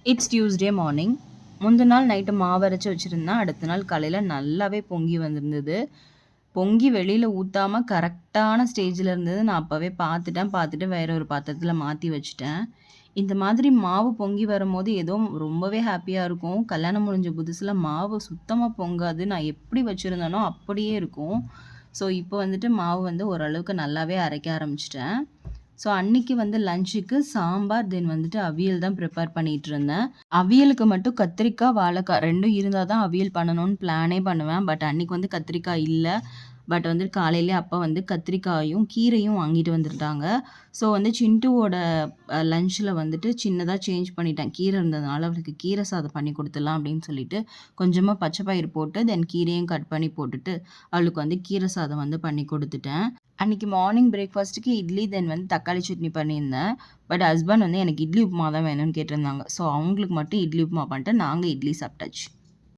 It's Tuesday morning. முந்தின நாள் night மாவு அரைச்சு வச்சுருந்தேன். அடுத்த நாள் காலையில நல்லாவே பொங்கி வந்திருந்தது. பொங்கி வெளியில ஊத்தாம கரெக்டான ஸ்டேஜ்ல இருந்தது. நான் அப்பவே பார்த்துட்டேன். பார்த்துட்டு வேற ஒரு பாத்திரத்துல மாத்தி வச்சுட்டேன். இந்த மாதிரி மாவு பொங்கி வரும்போது ஏதோ ரொம்பவே ஹாப்பியா இருக்கும். கல்யாணம் முடிஞ்ச புதுசுல மாவு சுத்தமா பொங்காது. நான் எப்படி வச்சிருந்தேனோ அப்படியே இருக்கும். ஸோ இப்போ வந்துட்டு மாவு வந்து ஓரளவுக்கு நல்லாவே அரைக்க ஆரம்பிச்சுட்டேன். ஸோ அன்னைக்கு வந்து லஞ்சுக்கு சாம்பார், தென் வந்துட்டு அவியல் தான் ப்ரிப்பேர் பண்ணிட்டுருந்தேன். அவியலுக்கு மட்டும் கத்திரிக்காய், வாழைக்காய் 2ம் இருந்தா தான் அவியல் பண்ணணும்னு பிளானே பண்ணுவேன். பட் அன்னைக்கு வந்து கத்திரிக்காய் இல்ல. பட் வந்து காலையிலே அப்பா வந்து கத்திரிக்காயும், கீரையும் வாங்கிட்டு வந்துட்டாங்க. ஸோ வந்து சின்ட்டுவோட லஞ்சில வந்துட்டு சின்னதா சேஞ்ச் பண்ணிட்டேன். கீரை இருந்ததுனால அவளுக்கு கீரை சாதம் பண்ணி குடுத்துடலாம் அப்படின்னு சொல்லிட்டு, கொஞ்சமா பச்சை பயிறு போட்டு, தென் கீரையும் கட் பண்ணி போட்டுட்டு, அவளுக்கு வந்து கீரை சாதம் வந்து பண்ணி குடுத்துட்டேன். அன்னைக்கு மார்னிங் பிரேக்ஃபாஸ்ட்டுக்கு இட்லி, தென் வந்து தக்காளி சட்னி பண்ணியிருந்தேன். பட் ஹஸ்பண்ட் வந்து எனக்கு இட்லி உப்புமா தான் வேணும்னு கேட்டிருந்தாங்க. ஸோ அவங்களுக்கு மட்டும் இட்லி உப்புமா பண்ணிட்டு, நாங்க இட்லி சாப்பிட்டாச்சு.